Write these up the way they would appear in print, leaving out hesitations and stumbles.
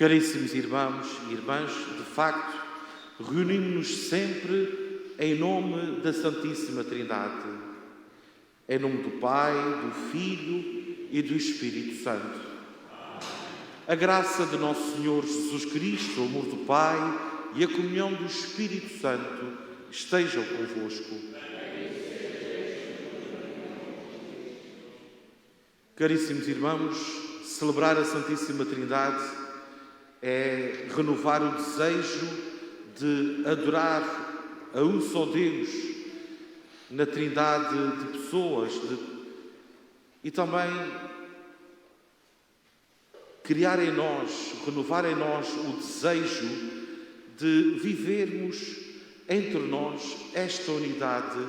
Caríssimos irmãos e irmãs, de facto, reunimos-nos sempre em nome da Santíssima Trindade. Em nome do Pai, do Filho e do Espírito Santo. A graça de nosso Senhor Jesus Cristo, o amor do Pai e a comunhão do Espírito Santo estejam convosco. Caríssimos irmãos, celebrar a Santíssima Trindade é renovar o desejo de adorar a um só Deus na Trindade de pessoas e também criar em nós, renovar em nós o desejo de vivermos entre nós esta unidade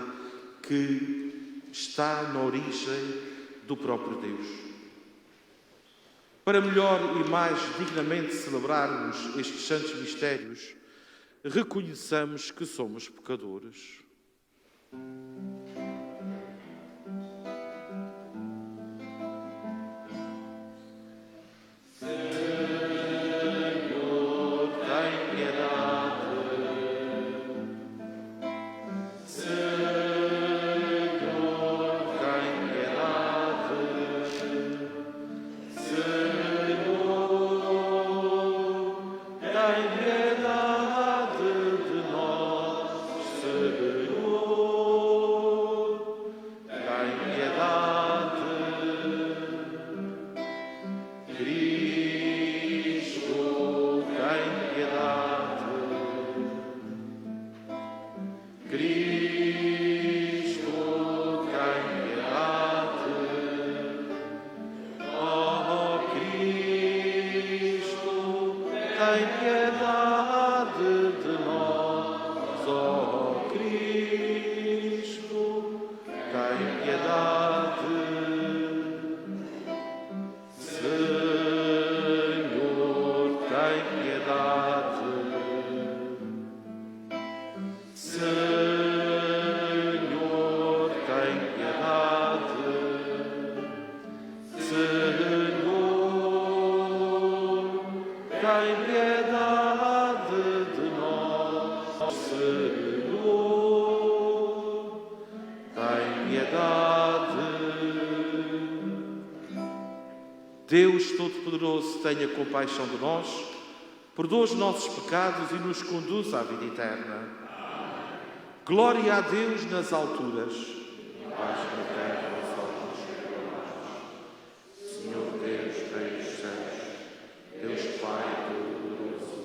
que está na origem do próprio Deus. Para melhor e mais dignamente celebrarmos estes santos mistérios, reconheçamos que somos pecadores. Deus Todo-Poderoso, tenha compaixão de nós, perdoa os nossos pecados e nos conduz à vida eterna. Glória a Deus nas alturas. Paz na terra, aos homens. Senhor Deus, Rei dos céus, Deus Pai Todo-Poderoso,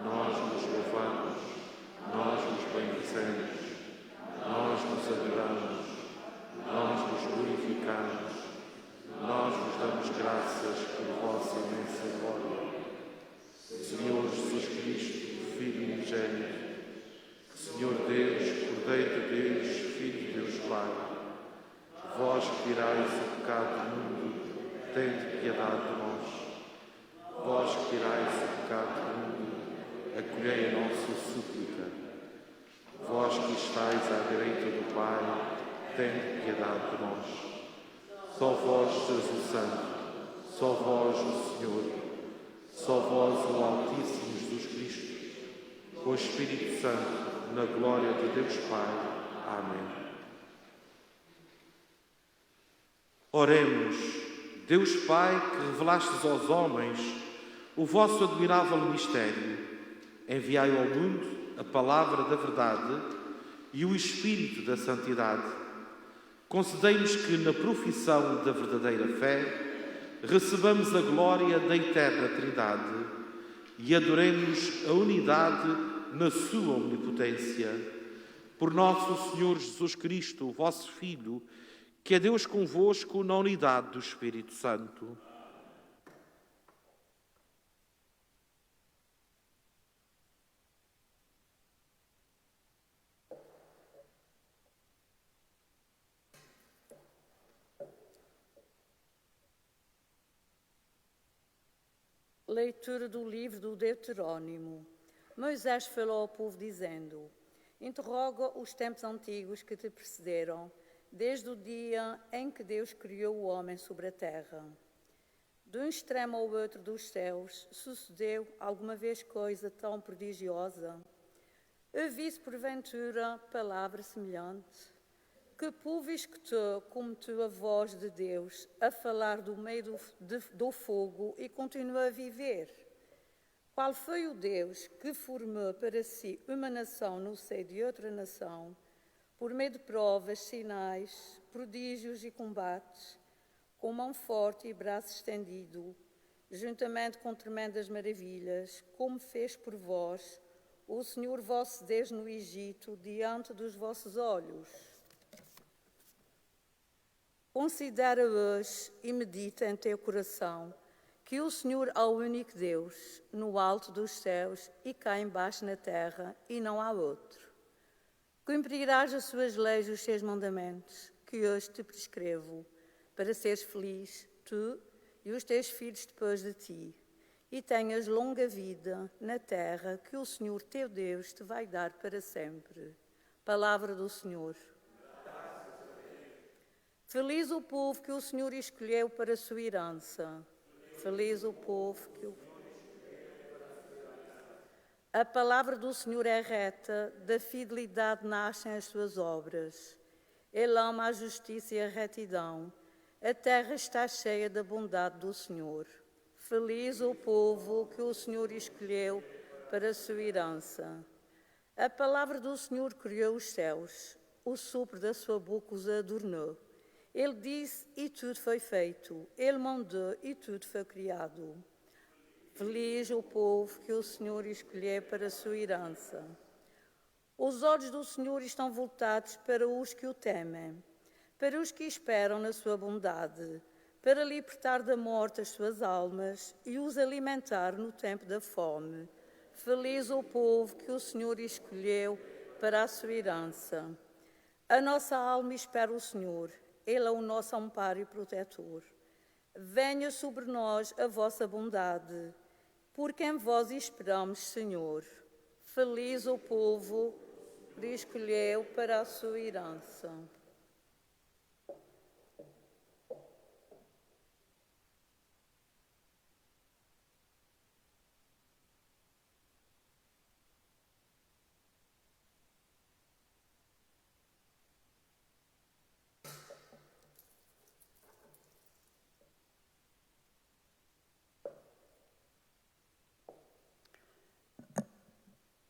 nós nos louvamos, nós nos bendizemos, nós nos adoramos, nós nos glorificamos, nós vos damos graças por vossa imensa glória. Senhor Jesus Cristo, Filho unigênito, Senhor Deus, Cordeiro de Deus, Filho de Deus Pai, vós que tirais o pecado do mundo, tende piedade de nós. Vós que tirais o pecado do mundo, acolhei a nossa súplica. Vós que estáis à direita do Pai, tende piedade de nós. Só vós, Jesus Santo, só vós, o Senhor, só vós, o Altíssimo Jesus Cristo, com o Espírito Santo, na glória de Deus Pai. Amém. Oremos, Deus Pai, que revelastes aos homens o vosso admirável mistério, enviai ao mundo a palavra da verdade e o Espírito da santidade. Concedei-nos que, na profissão da verdadeira fé, recebamos a glória da eterna Trindade e adoremos a unidade na sua omnipotência. Por nosso Senhor Jesus Cristo, vosso Filho, que é Deus convosco na unidade do Espírito Santo. Leitura do livro do Deuteronômio. Moisés falou ao povo dizendo: interroga os tempos antigos que te precederam, desde o dia em que Deus criou o homem sobre a terra. De um extremo ao outro dos céus, sucedeu alguma vez coisa tão prodigiosa? Ouviste porventura palavra semelhante? Que povo escutou como tu a voz de Deus a falar do meio do fogo e continua a viver? Qual foi o Deus que formou para si uma nação no seio de outra nação, por meio de provas, sinais, prodígios e combates, com mão forte e braço estendido, juntamente com tremendas maravilhas, como fez por vós o Senhor vosso Deus no Egito, diante dos vossos olhos? Considera hoje e medita em teu coração que o Senhor é o único Deus, no alto dos céus e cá embaixo na terra, e não há outro. Cumprirás as suas leis e os seus mandamentos, que hoje te prescrevo, para seres feliz, tu e os teus filhos depois de ti, e tenhas longa vida na terra que o Senhor teu Deus te vai dar para sempre. Palavra do Senhor. Feliz o povo que o Senhor escolheu para a sua herança. Feliz o povo que o... A palavra do Senhor é reta, da fidelidade nascem as suas obras. Ele ama a justiça e a retidão. A terra está cheia da bondade do Senhor. Feliz o povo que o Senhor escolheu para a sua herança. A palavra do Senhor criou os céus. O sopro da sua boca os adornou. Ele disse e tudo foi feito. Ele mandou e tudo foi criado. Feliz o povo que o Senhor escolheu para a sua herança. Os olhos do Senhor estão voltados para os que o temem, para os que esperam na sua bondade, para libertar da morte as suas almas e os alimentar no tempo da fome. Feliz o povo que o Senhor escolheu para a sua herança. A nossa alma espera o Senhor. Ele é o nosso amparo e protetor. Venha sobre nós a vossa bondade, porque em vós esperamos, Senhor. Feliz o povo que escolheu para a sua herança.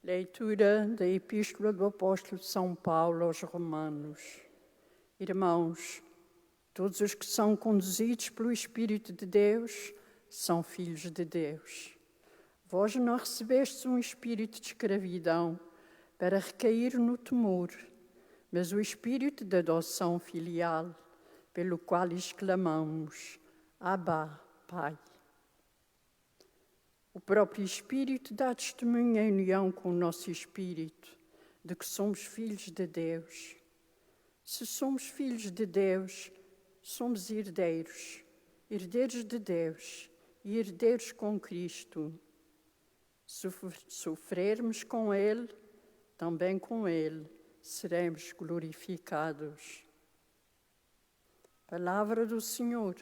Leitura da Epístola do Apóstolo São Paulo aos Romanos. Irmãos, todos os que são conduzidos pelo Espírito de Deus são filhos de Deus. Vós não recebestes um espírito de escravidão para recair no temor, mas o espírito de adoção filial, pelo qual exclamamos: Abba, Pai. O próprio Espírito dá testemunho em união com o nosso Espírito de que somos filhos de Deus. Se somos filhos de Deus, somos herdeiros, herdeiros de Deus e herdeiros com Cristo. Se sofrermos com Ele, também com Ele seremos glorificados. Palavra do Senhor.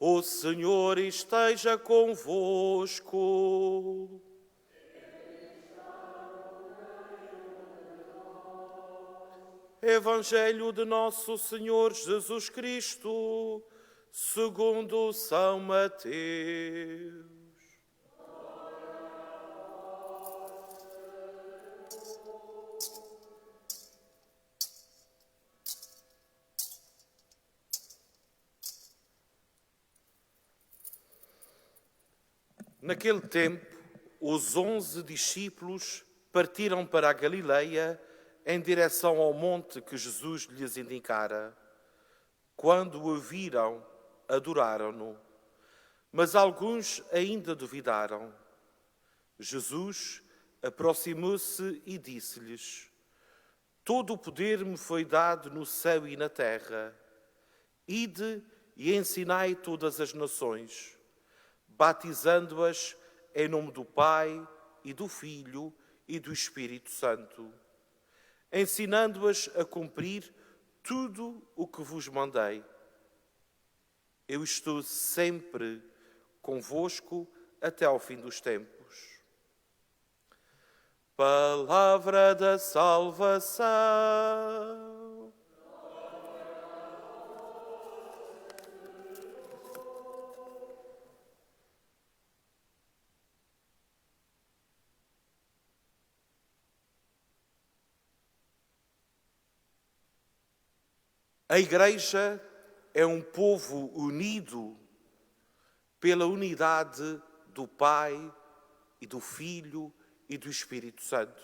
O Senhor esteja convosco. Evangelho de Nosso Senhor Jesus Cristo, segundo São Mateus. Naquele tempo, os 11 discípulos partiram para a Galileia em direção ao monte que Jesus lhes indicara. Quando o viram, adoraram-no, mas alguns ainda duvidaram. Jesus aproximou-se e disse-lhes: Todo o poder me foi dado no céu e na terra. Ide e ensinai todas as nações, batizando-as em nome do Pai e do Filho e do Espírito Santo, ensinando-as a cumprir tudo o que vos mandei. Eu estou sempre convosco até ao fim dos tempos. Palavra da salvação. A Igreja é um povo unido pela unidade do Pai e do Filho e do Espírito Santo.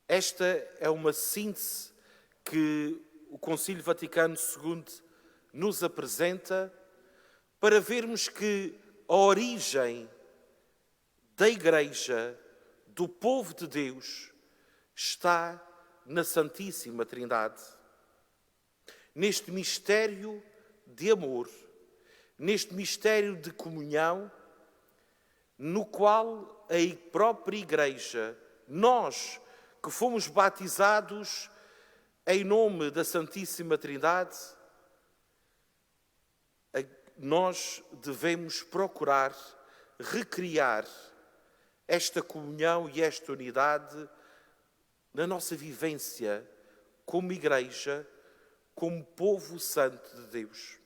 Esta é uma síntese que o Concílio Vaticano II nos apresenta para vermos que a origem da Igreja, do povo de Deus, está na Santíssima Trindade. Neste mistério de amor, neste mistério de comunhão, no qual a própria Igreja, nós que fomos batizados em nome da Santíssima Trindade, nós devemos procurar recriar esta comunhão e esta unidade na nossa vivência como Igreja, como povo santo de Deus.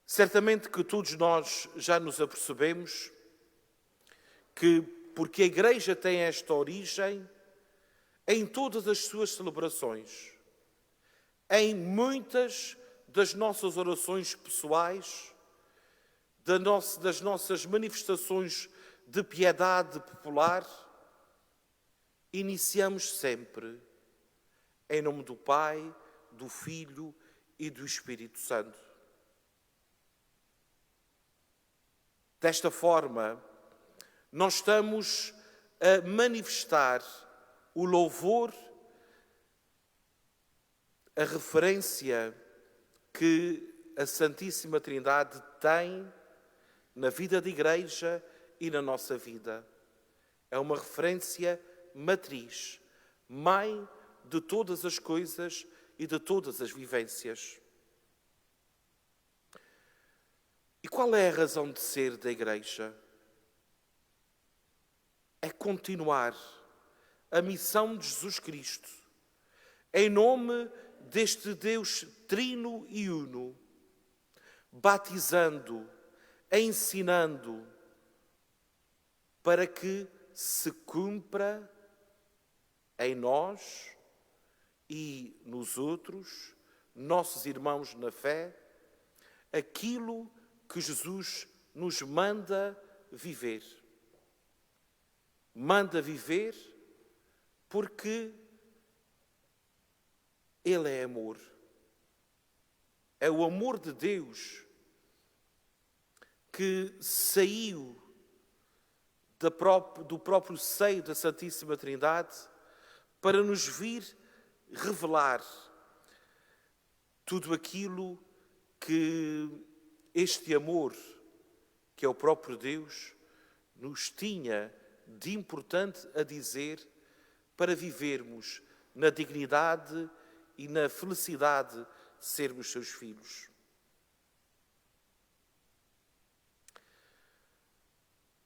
Certamente que todos nós já nos apercebemos que, porque a Igreja tem esta origem, em todas as suas celebrações, em muitas das nossas orações pessoais, das nossas manifestações de piedade popular, iniciamos sempre em nome do Pai, do Filho e do Espírito Santo. Desta forma, nós estamos a manifestar o louvor, a referência que a Santíssima Trindade tem na vida da Igreja e na nossa vida. É uma referência matriz, mãe de todas as coisas e de todas as vivências. E qual é a razão de ser da Igreja? É continuar a missão de Jesus Cristo, em nome deste Deus trino e uno, batizando, ensinando, para que se cumpra em nós e nos outros, nossos irmãos na fé, aquilo que Jesus nos manda viver. Manda viver porque Ele é amor. É o amor de Deus que saiu do próprio seio da Santíssima Trindade para nos vir revelar tudo aquilo que este amor, que é o próprio Deus, nos tinha de importante a dizer para vivermos na dignidade e na felicidade sermos seus filhos.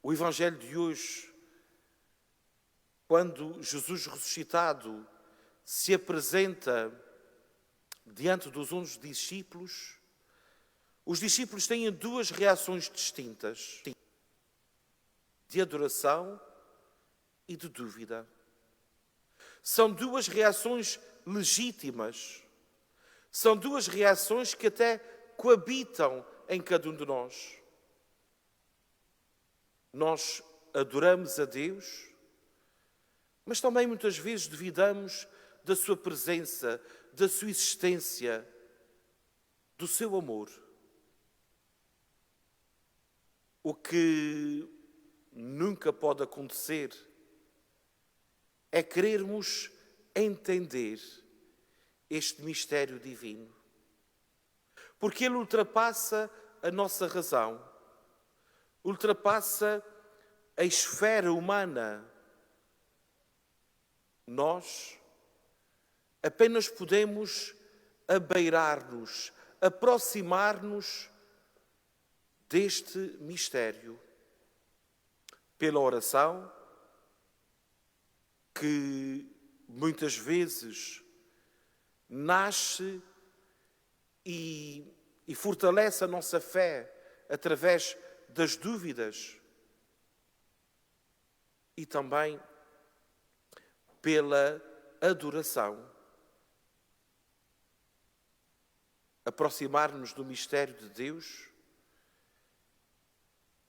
O Evangelho de hoje, quando Jesus ressuscitado se apresenta diante dos 11 discípulos, os discípulos têm duas reações distintas, de adoração e de dúvida. São duas reações legítimas, são duas reações que até coabitam em cada um de nós. Nós adoramos a Deus, mas também muitas vezes duvidamos da sua presença, da sua existência, do seu amor. O que nunca pode acontecer é querermos entender este mistério divino, porque ele ultrapassa a nossa razão, ultrapassa a esfera humana. Nós apenas podemos abeirar-nos, aproximar-nos deste mistério pela oração, que muitas vezes nasce e fortalece a nossa fé através das dúvidas, e também pela adoração. Aproximar-nos do mistério de Deus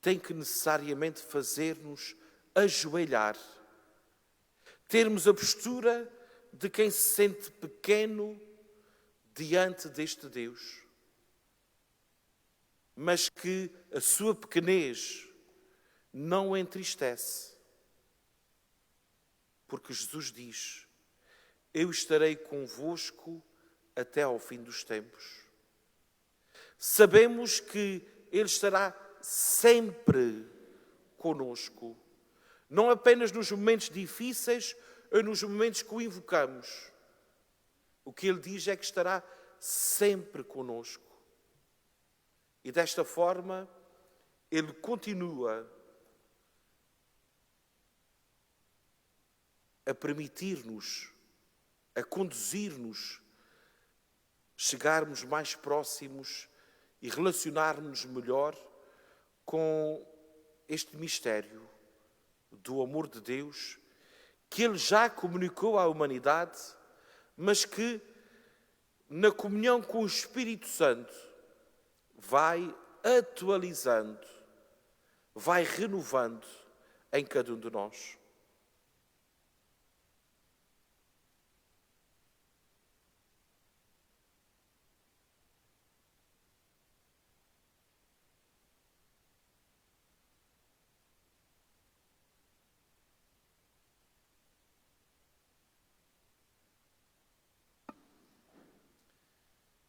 tem que necessariamente fazer-nos ajoelhar, termos a postura de quem se sente pequeno diante deste Deus, mas que a sua pequenez não o entristece, porque Jesus diz: eu estarei convosco até ao fim dos tempos. Sabemos que Ele estará sempre conosco, não apenas nos momentos difíceis ou nos momentos que o invocamos. O que Ele diz é que estará sempre conosco. E desta forma, Ele continua a permitir-nos, a conduzir-nos, chegarmos mais próximos e relacionarmos melhor com este mistério do amor de Deus, que Ele já comunicou à humanidade, mas que, na comunhão com o Espírito Santo, vai atualizando, vai renovando em cada um de nós.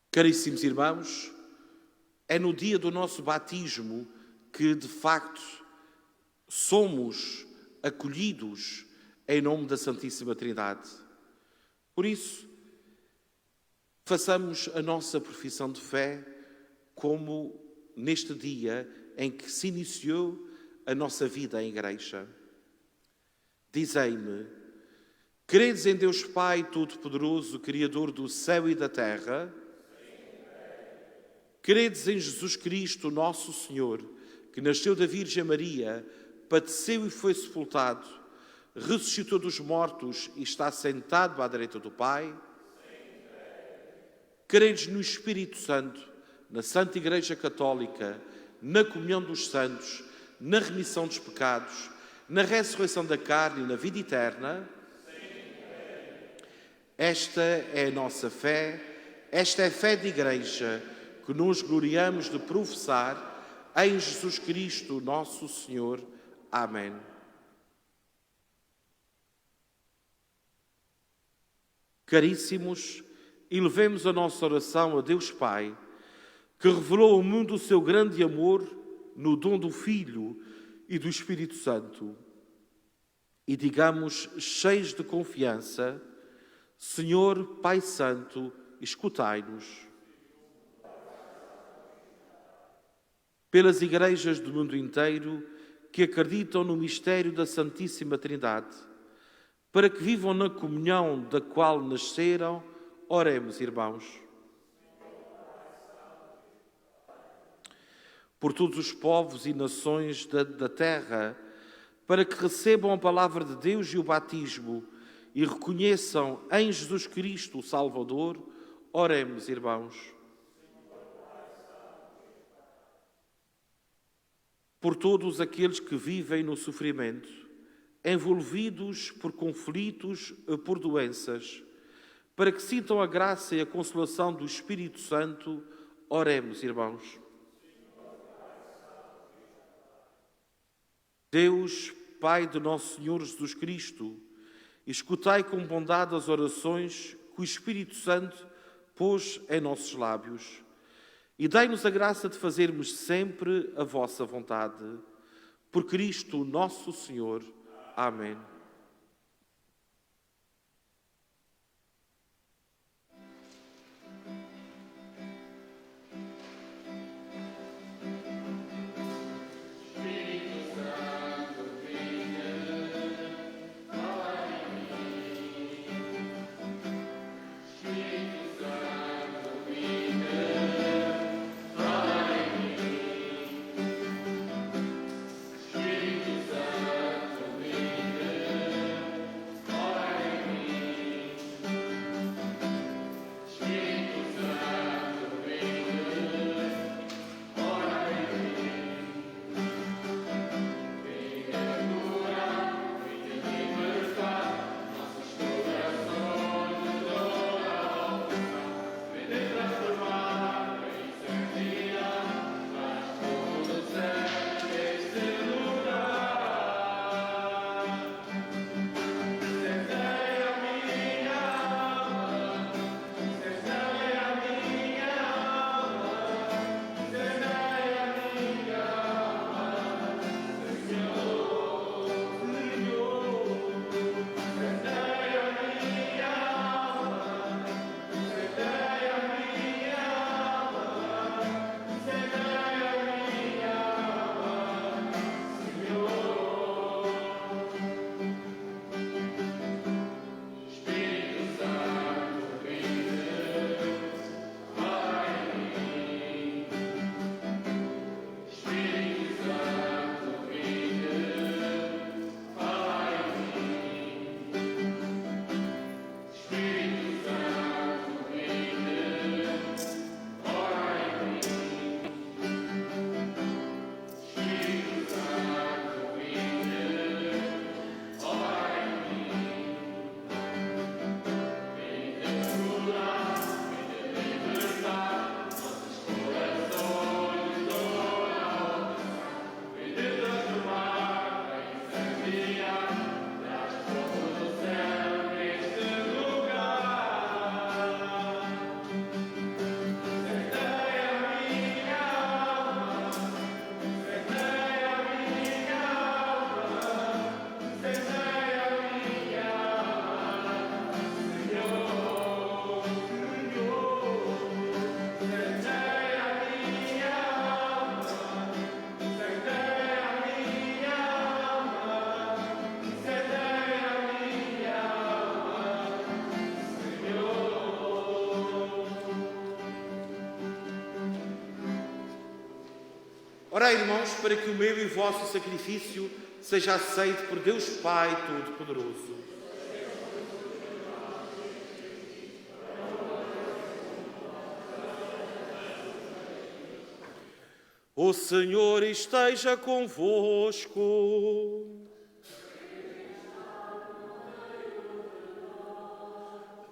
Caríssimos irmãos, é no dia do nosso batismo que, de facto, somos acolhidos em nome da Santíssima Trindade. Por isso, façamos a nossa profissão de fé como neste dia em que se iniciou a nossa vida em igreja. Dizei-me: credes em Deus Pai Todo-Poderoso, Criador do céu e da terra? Credes em Jesus Cristo, nosso Senhor, que nasceu da Virgem Maria, padeceu e foi sepultado, ressuscitou dos mortos e está sentado à direita do Pai? Credes no Espírito Santo, na Santa Igreja Católica, na comunhão dos santos, na remissão dos pecados, na ressurreição da carne e na vida eterna? Esta é a nossa fé, esta é a fé de Igreja, que nos gloriamos de professar em Jesus Cristo, nosso Senhor. Amém. Caríssimos, elevemos a nossa oração a Deus Pai, que revelou ao mundo o seu grande amor no dom do Filho e do Espírito Santo. E digamos, cheios de confiança: Senhor Pai Santo, escutai-nos. pelas igrejas do mundo inteiro que acreditam no mistério da Santíssima Trindade, para que vivam na comunhão da qual nasceram, oremos, irmãos. Por todos os povos e nações da terra, para que recebam a palavra de Deus e o batismo e reconheçam em Jesus Cristo o Salvador, oremos, irmãos. Por todos aqueles que vivem no sofrimento, envolvidos por conflitos, por doenças, para que sintam a graça e a consolação do Espírito Santo, oremos, irmãos. Deus, Pai de nosso Senhor Jesus Cristo, escutai com bondade as orações que o Espírito Santo pôs em nossos lábios e dai-nos a graça de fazermos sempre a vossa vontade. Por Cristo nosso Senhor. Amém. Orai, irmãos, para que o meu e o vosso sacrifício seja aceito por Deus Pai Todo-Poderoso. O Senhor esteja convosco.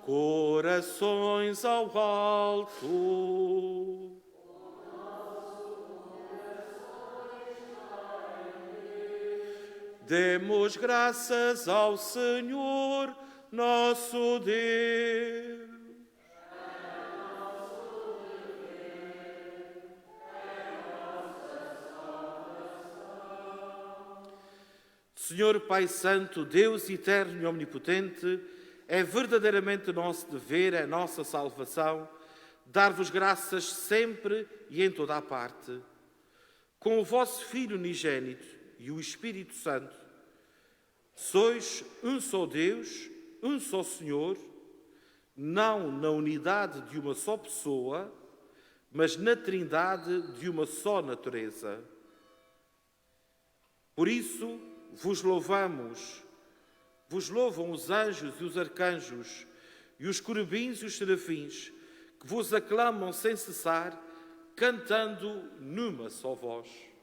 Corações ao alto. Demos graças ao Senhor, nosso Deus. Senhor Pai Santo, Deus eterno e omnipotente, é verdadeiramente nosso dever, é nossa salvação, dar-vos graças sempre e em toda a parte. com o vosso Filho unigênito e o Espírito Santo, sois um só Deus, um só Senhor, não na unidade de uma só pessoa, mas na trindade de uma só natureza. Por isso vos louvam os anjos e os arcanjos, e os querubins e os serafins, que vos aclamam sem cessar, cantando numa só voz.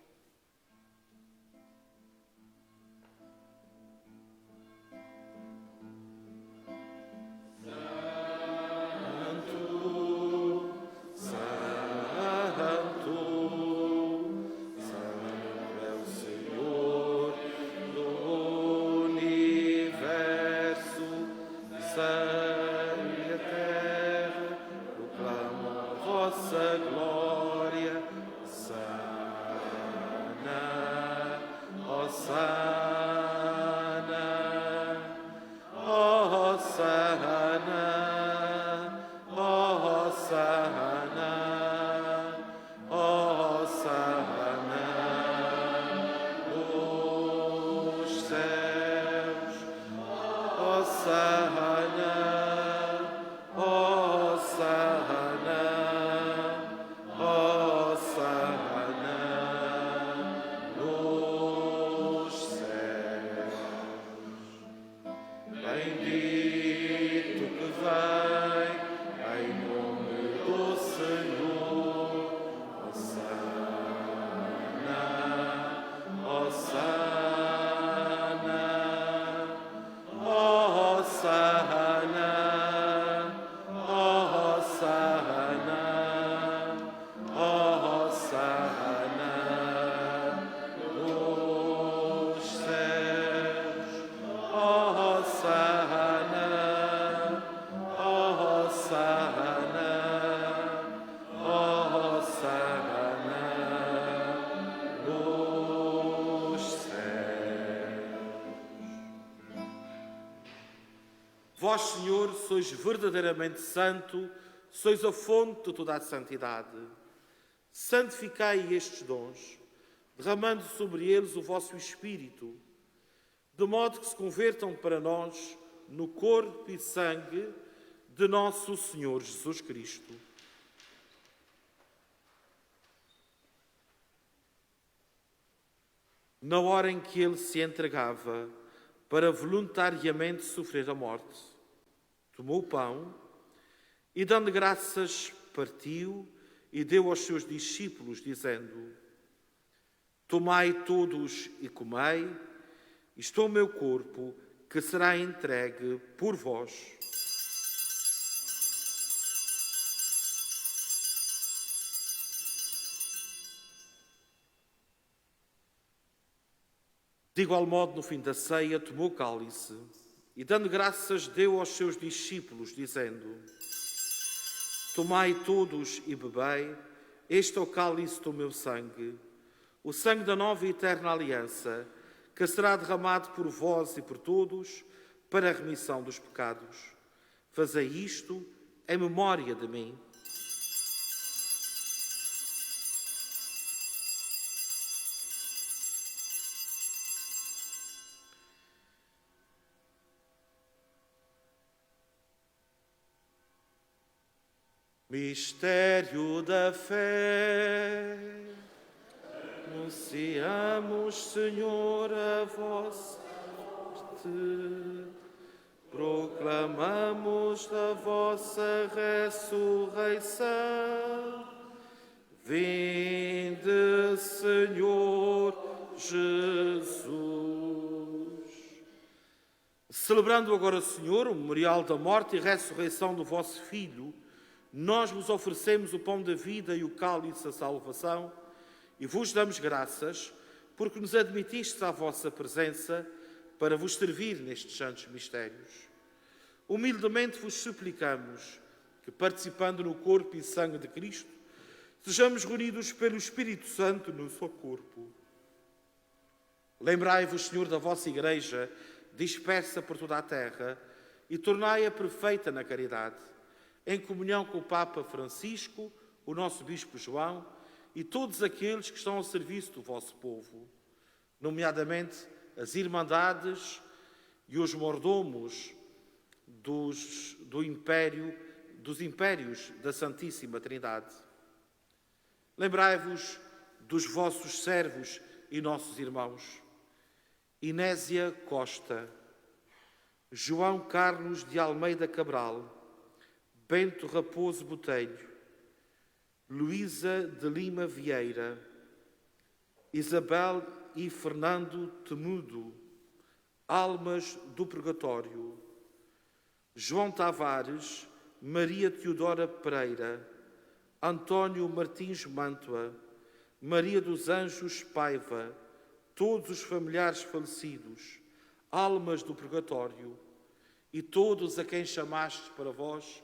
Vós, Senhor, sois verdadeiramente santo, sois a fonte de toda a santidade. Santificai estes dons, derramando sobre eles o vosso Espírito, de modo que se convertam para nós no corpo e sangue de nosso Senhor Jesus Cristo. Na hora em que ele se entregava para voluntariamente sofrer a morte, tomou o pão e, dando graças, partiu e deu aos seus discípulos, dizendo: Tomai todos e comei, isto é o meu corpo, que será entregue por vós. De igual modo, no fim da ceia, tomou o cálice e, dando graças, deu aos seus discípulos, dizendo: Tomai todos e bebei, este é o cálice do meu sangue, o sangue da nova e eterna aliança, que será derramado por vós e por todos para a remissão dos pecados. Fazei isto em memória de mim. Mistério da fé, anunciamos, Senhor, a vossa morte, proclamamos a vossa ressurreição. Vinde, Senhor Jesus. Celebrando agora, Senhor, o memorial da morte e ressurreição do vosso Filho, nós vos oferecemos o pão da vida e o cálice da salvação e vos damos graças porque nos admitistes à vossa presença para vos servir nestes santos mistérios. Humildemente vos suplicamos que, participando no corpo e sangue de Cristo, sejamos reunidos pelo Espírito Santo no seu corpo. Lembrai-vos, Senhor, da vossa Igreja dispersa por toda a terra e tornai-a perfeita na caridade, em comunhão com o Papa Francisco, o nosso Bispo João e todos aqueles que estão ao serviço do vosso povo, nomeadamente as Irmandades e os mordomos dos impérios da Santíssima Trindade. Lembrai-vos dos vossos servos e nossos irmãos, Inésia Costa, João Carlos de Almeida Cabral, Bento Raposo Botelho, Luísa de Lima Vieira, Isabel e Fernando Temudo, Almas do Purgatório, João Tavares, Maria Teodora Pereira, António Martins Mantua, Maria dos Anjos Paiva, todos os familiares falecidos, almas do purgatório, e todos a quem chamastes para vós,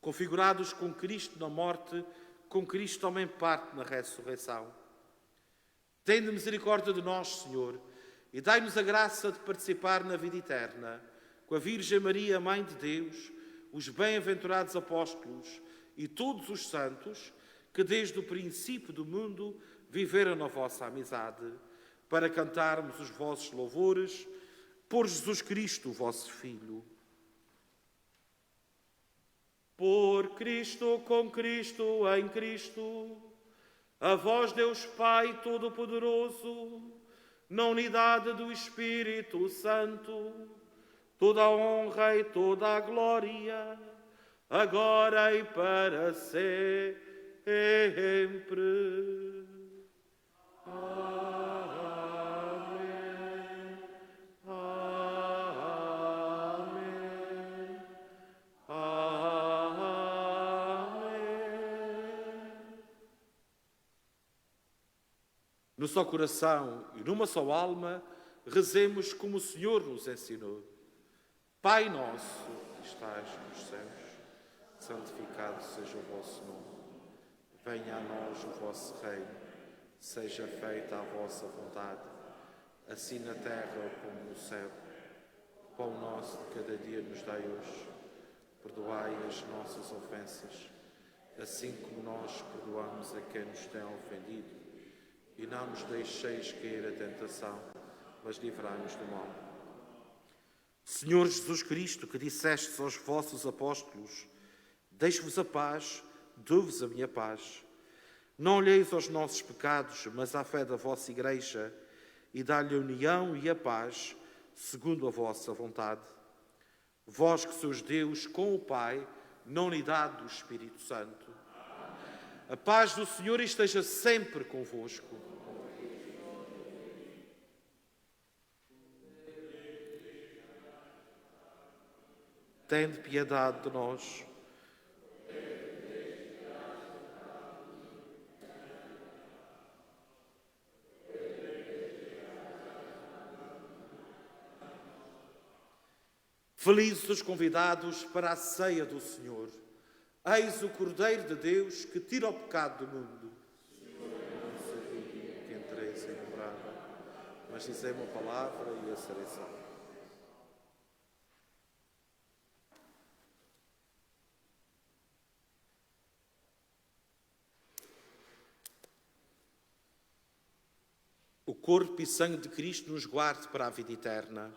configurados com Cristo na morte, com Cristo também parte na ressurreição. Tende misericórdia de nós, Senhor, e dai-nos a graça de participar na vida eterna, com a Virgem Maria, Mãe de Deus, os bem-aventurados apóstolos e todos os santos que desde o princípio do mundo viveram na vossa amizade, para cantarmos os vossos louvores por Jesus Cristo, vosso Filho. Por Cristo, com Cristo, em Cristo, a vós, Deus Pai Todo-Poderoso, na unidade do Espírito Santo, toda a honra e toda a glória, agora e para sempre. Amém. Amém. Amém. No só coração e numa só alma, rezemos como o Senhor nos ensinou. Pai nosso, que estás nos céus, santificado seja o vosso nome. Venha a nós o vosso reino, seja feita a vossa vontade, assim na terra como no céu. O pão nosso de cada dia nos dai hoje. Perdoai as nossas ofensas, assim como nós perdoamos a quem nos tem ofendido. E não nos deixeis cair a tentação, mas livrai-nos do mal. Senhor Jesus Cristo, que dissestes aos vossos apóstolos: deixo-vos a paz, dou-vos a minha paz. Não olheis aos nossos pecados, mas à fé da vossa Igreja, e dá-lhe a união e a paz, segundo a vossa vontade. Vós que sois Deus com o Pai, na unidade do Espírito Santo. A paz do Senhor esteja sempre convosco. Tende piedade de nós. Felizes os convidados para a ceia do Senhor. Eis o Cordeiro de Deus que tira o pecado do mundo. Não sabia que entrei sem morada, mas dizei uma palavra e a serei salvo. O corpo e sangue de Cristo nos guarde para a vida eterna.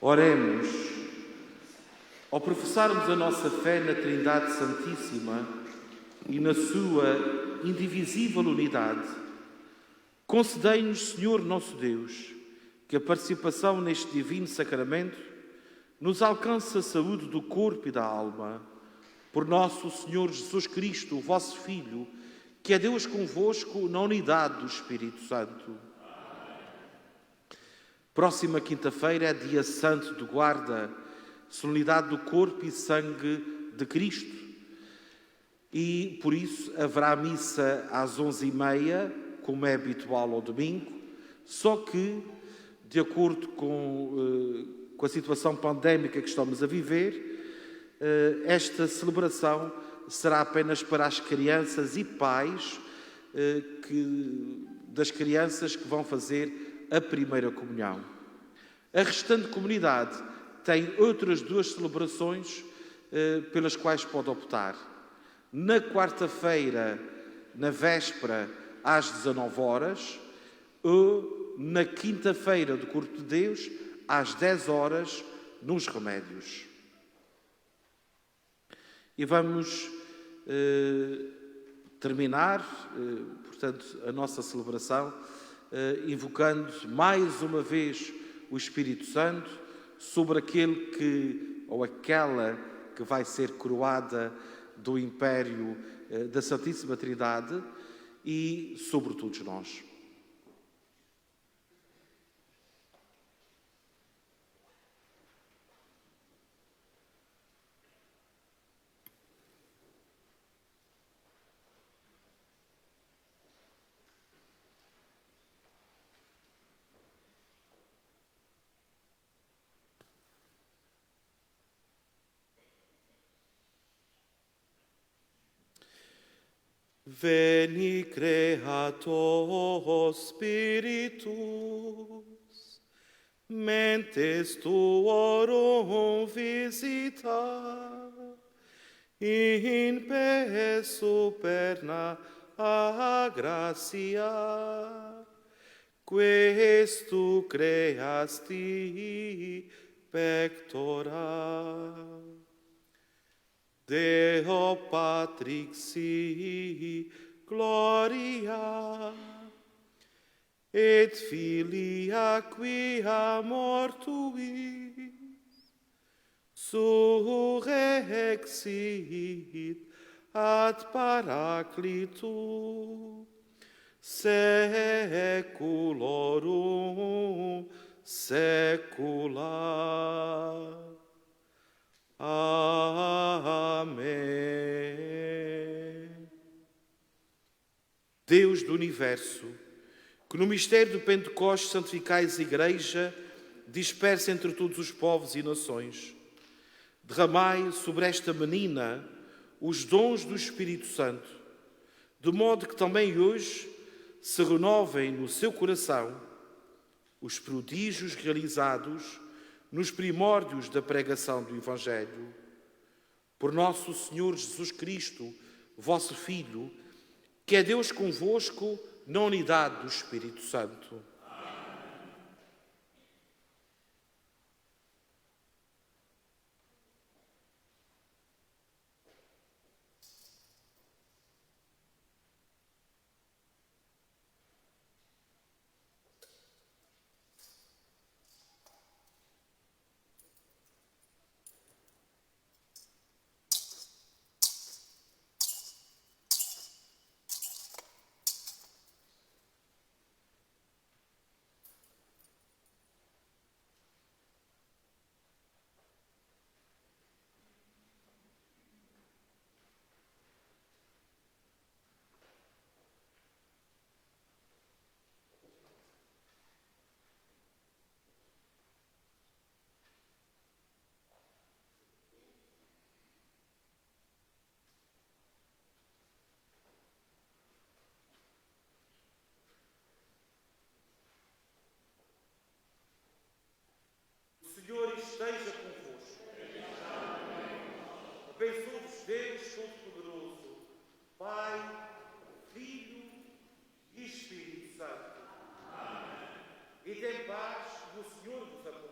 Oremos. Ao professarmos a nossa fé na Trindade Santíssima e na sua indivisível unidade, concedei-nos, Senhor nosso Deus, que a participação neste divino sacramento nos alcance a saúde do corpo e da alma. Por nosso Senhor Jesus Cristo, o vosso Filho, que é Deus convosco na unidade do Espírito Santo. Próxima quinta-feira é dia santo de guarda, solenidade do corpo e sangue de Cristo. E, por isso, haverá missa às 11h30, como é habitual ao domingo, só que, de acordo com a situação pandémica que estamos a viver, esta celebração será apenas para as crianças e pais das crianças que vão fazer a primeira comunhão. A restante comunidade tem outras 2 celebrações pelas quais pode optar. Na quarta-feira, na véspera, às 19h, ou na quinta-feira do Corpo de Deus, às 10h, nos Remédios. E vamos terminar, portanto, a nossa celebração, invocando mais uma vez o Espírito Santo sobre aquele ou aquela que vai ser coroada do império da Santíssima Trindade e sobre todos nós. Veni Creator Spiritus, mentes tuorum visita, in pe superna a gratia, questu creasti pectora. Deo Patrix gloria, et Filia quia mortuis surrexit ad Paraclitu saeculorum saecula. Amém. Deus do Universo, que no mistério do Pentecostes santificais a Igreja, dispersa entre todos os povos e nações, derramai sobre esta menina os dons do Espírito Santo, de modo que também hoje se renovem no seu coração os prodígios realizados nos primórdios da pregação do Evangelho. Por nosso Senhor Jesus Cristo, vosso Filho, que é Deus convosco na unidade do Espírito Santo. Senhor esteja convosco. Abençoe-vos Deus Todo-Poderoso, Pai, Filho e Espírito Santo. Amém. E tem paz do Senhor vos acompanhe.